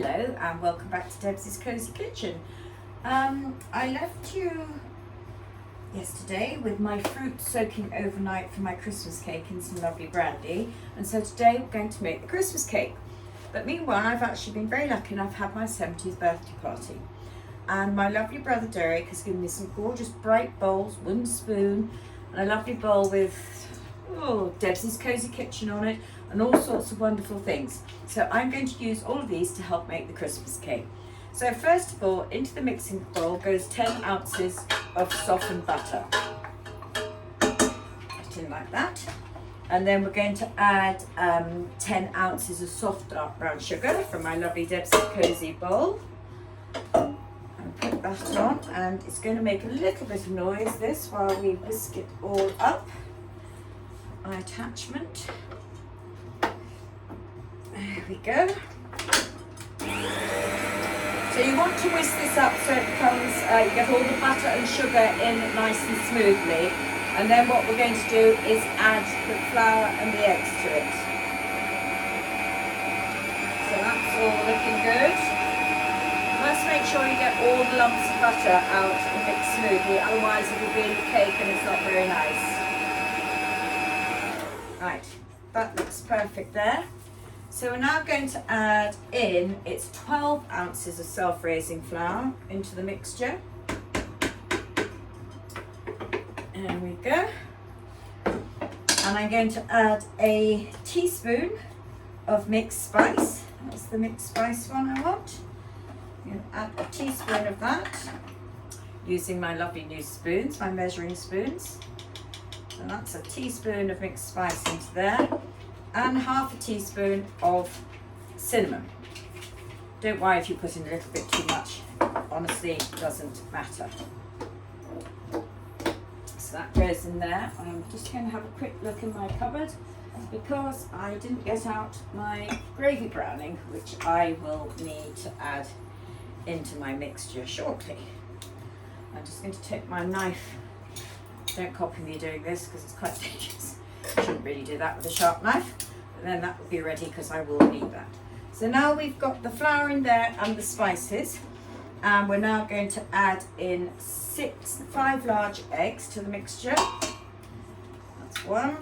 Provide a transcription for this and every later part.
Hello and welcome back to Deb's Cosy Kitchen. I left you yesterday with my fruit soaking overnight for my Christmas cake in some lovely brandy, and so today we're going to make the Christmas cake. But meanwhile, I've actually been very lucky and I've had my 70th birthday party, and my lovely brother Derek has given me some gorgeous bright bowls, wooden spoon, and a lovely bowl with Deb's Cosy Kitchen on it and all sorts of wonderful things. So I'm going to use all of these to help make the Christmas cake. So first of all, into the mixing bowl goes 10 ounces of softened butter. Put in like that. And then we're going to add 10 ounces of soft dark brown sugar from my lovely Deb's Cosy bowl. And put that on, and it's going to make a little bit of noise this while we whisk it all up. My attachment. There we go. So you want to whisk this up so it becomes, you get all the butter and sugar in nice and smoothly. And then what we're going to do is add the flour and the eggs to it. So that's all looking good. You must make sure you get all the lumps of butter out and mix smoothly, otherwise it will be in the cake and it's not very nice. Right, that looks perfect there. So we're now going to add in, it's 12 ounces of self-raising flour into the mixture. There we go. And I'm going to add a teaspoon of mixed spice. That's the mixed spice one I want. I'm going to add a teaspoon of that using my lovely new spoons, my measuring spoons. And that's a teaspoon of mixed spice into there, and half a teaspoon of cinnamon. Don't worry if you put in a little bit too much, honestly it doesn't matter. So that goes in there. I'm just going to have a quick look in my cupboard because I didn't get out my gravy browning, which I will need to add into my mixture shortly. I'm just going to take my knife. Don't copy me doing this because it's quite dangerous. I shouldn't really do that with a sharp knife, but then that will be ready because I will need that. So now we've got the flour in there and the spices, and we're now going to add in 5 large eggs to the mixture. That's 1,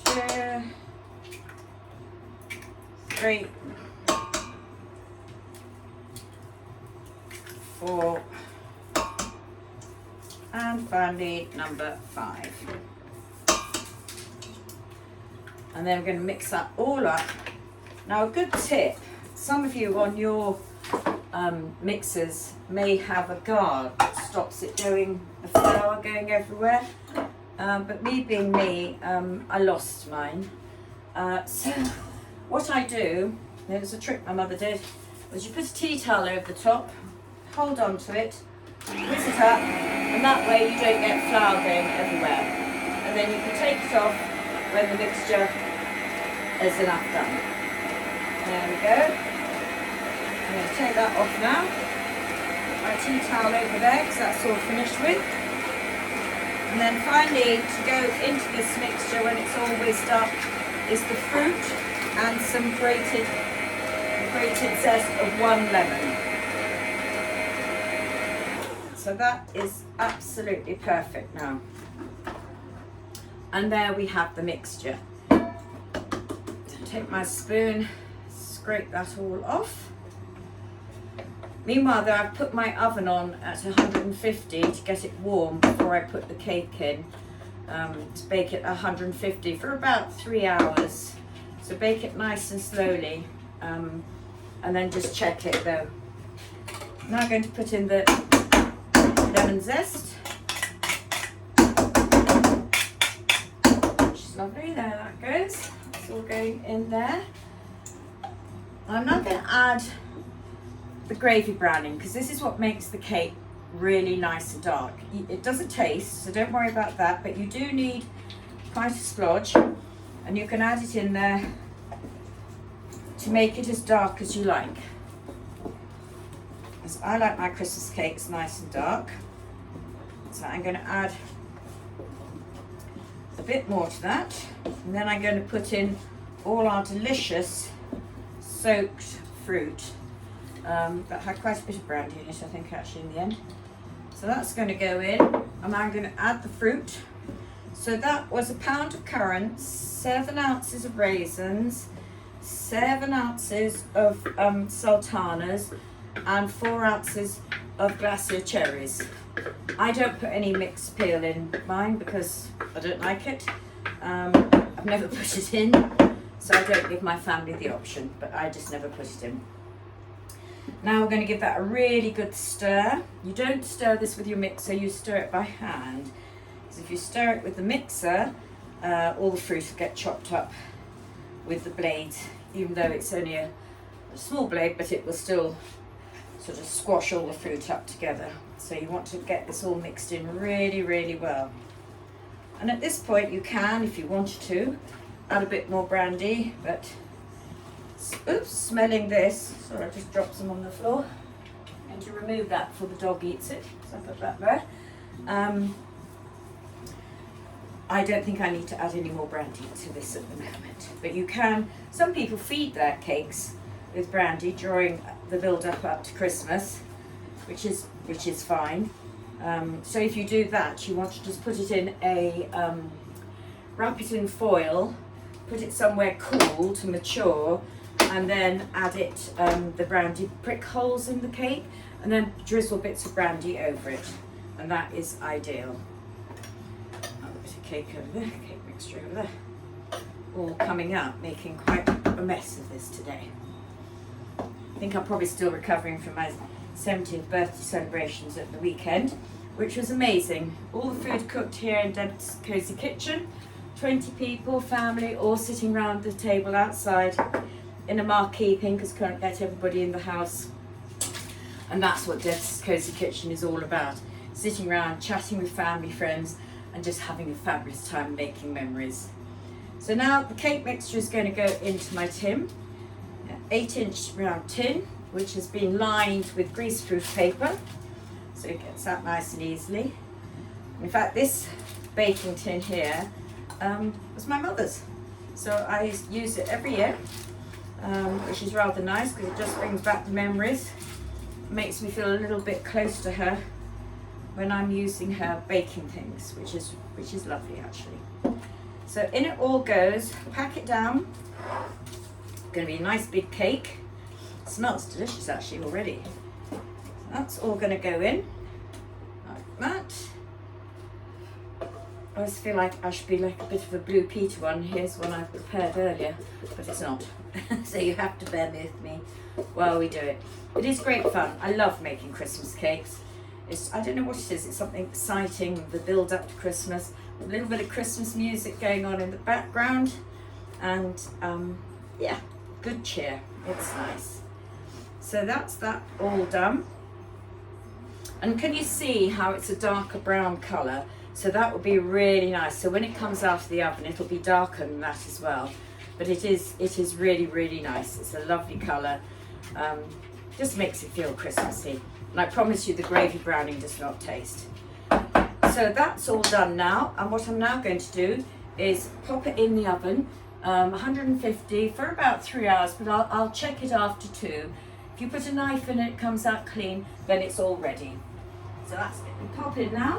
2, 3, 4, and finally number 5. And then we're going to mix that all up. Now a good tip, some of you on your mixers may have a guard that stops it going, the flour going everywhere, but me being me, I lost mine. So what I do, there's a trick my mother did, was you put a tea towel over the top, hold on to it, whisk it up, and that way you don't get flour going everywhere. And then you can take it off when the mixture is enough done. There we go. I'm going to take that off now. My tea towel over there because that's all finished with. And then finally, to go into this mixture when it's all whisked up, is the fruit and some grated zest of 1 lemon. So that is absolutely perfect now. And there we have the mixture. Take my spoon, scrape that all off. Meanwhile, though, I've put my oven on at 150 to get it warm before I put the cake in, to bake it at 150 for about 3 hours. So bake it nice and slowly, and then just check it though. Now I'm going to put in the lemon zest, which is lovely. There that goes. It's all going in there. I'm now going to add the gravy browning because this is what makes the cake really nice and dark. It doesn't taste, so don't worry about that, but you do need quite a splodge, and you can add it in there to make it as dark as you like. As I like my Christmas cakes nice and dark. So I'm going to add a bit more to that, and then I'm going to put in all our delicious soaked fruit that had quite a bit of brandy in it, I think, actually, in the end. So that's going to go in, and I'm going to add the fruit. So that was a pound of currants, 7 ounces of raisins, 7 ounces of sultanas, and 4 ounces of glacé cherries. I don't put any mixed peel in mine because I don't like it. I've never put it in, so I don't give my family the option, but I just never put it in. Now we're going to give that a really good stir. You don't stir this with your mixer, you stir it by hand. Because if you stir it with the mixer, all the fruit will get chopped up with the blade, even though it's only a small blade, but it will still sort of squash all the fruit up together. So you want to get this all mixed in really, really well. And at this point you can, if you wanted to, add a bit more brandy, but oops, smelling this, sorry, I just dropped some on the floor. And to remove that before the dog eats it, so I put that there. I don't think I need to add any more brandy to this at the moment, but you can. Some people feed their cakes with brandy during the build up to Christmas, which is fine. So if you do that, you want to just put it in a wrap it in foil, put it somewhere cool to mature, and then add it the brandy, prick holes in the cake, and then drizzle bits of brandy over it, and that is ideal. A bit of cake over there, cake mixture over there, all coming out, making quite a mess of this today. I think I'm probably still recovering from my 70th birthday celebrations at the weekend, which was amazing. All the food cooked here in Deb's Cosy Kitchen, 20 people, family, all sitting round the table outside in a marquee pink, because couldn't get everybody in the house. And that's what Deb's Cosy Kitchen is all about. Sitting around, chatting with family, friends, and just having a fabulous time making memories. So now the cake mixture is going to go into my tin, 8-inch round tin, which has been lined with greaseproof paper, so it gets out nice and easily. In fact, this baking tin here was my mother's, so I use it every year, which is rather nice because it just brings back the memories. It makes me feel a little bit close to her when I'm using her baking things, which is lovely actually. So in it all goes, pack it down. Going to be a nice big cake. It smells delicious actually already. So that's all going to go in like that. I always feel like I should be like a bit of a Blue Peter one. Here's one I prepared earlier, but it's not. So you have to bear with me while we do it. It is great fun. I love making Christmas cakes. I don't know what it is. It's something exciting, the build up to Christmas, a little bit of Christmas music going on in the background, and yeah, good cheer. It's nice. So that's that all done. And can you see how it's a darker brown colour? So that will be really nice. So when it comes out of the oven, it'll be darker than that as well. But it is really, really nice. It's a lovely colour. Just makes it feel Christmassy. And I promise you the gravy browning does not taste. So that's all done now. And what I'm now going to do is pop it in the oven, 150 for about 3 hours, but I'll check it after 2. If you put a knife in it, it comes out clean, then it's all ready. So that's it. We pop it now.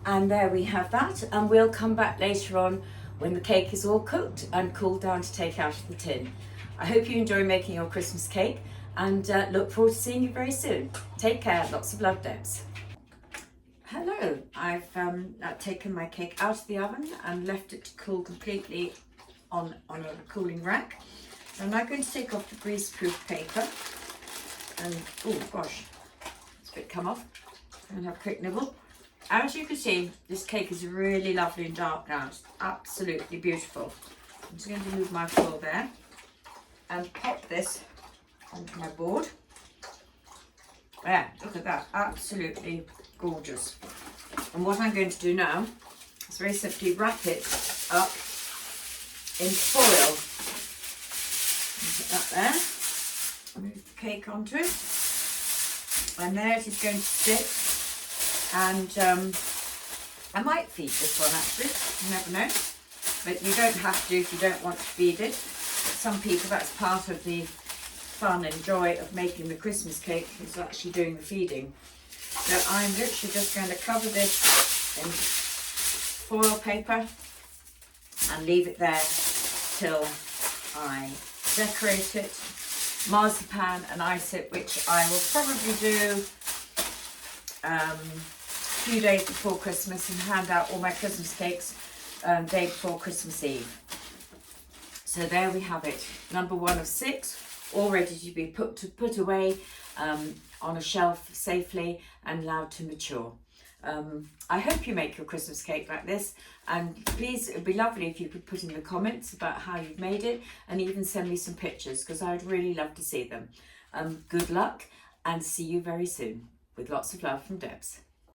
And there we have that. And we'll come back later on when the cake is all cooked and cooled down to take out of the tin. I hope you enjoy making your Christmas cake, and look forward to seeing you very soon. Take care. Lots of love, Debs. Hello. I've taken my cake out of the oven and left it to cool completely on a cooling rack. So I'm now going to take off the greaseproof paper. And oh gosh, it's a bit come off. I'm going to have a quick nibble. As you can see, this cake is really lovely and dark now. It's absolutely beautiful. I'm just going to move my floor there and pop this onto my board. There, look at that, absolutely gorgeous. And what I'm going to do now is very simply wrap it up in foil. Put that there. Move the cake onto it. And there it is going to sit. And I might feed this one actually, you never know. but you don't have to if you don't want to feed it. But some people, that's part of the fun and joy of making the Christmas cake, is actually doing the feeding. So I'm literally just going to cover this in foil paper and leave it there till I decorate it, marzipan and ice it, which I will probably do a few days before Christmas and hand out all my Christmas cakes day before Christmas Eve. So there we have it, number 1 of 6, all ready to be put away on a shelf safely and allowed to mature. I hope you make your Christmas cake like this, and please, it'd be lovely if you could put in the comments about how you've made it, and even send me some pictures, because I'd really love to see them. Good luck, and see you very soon, with lots of love from Debs.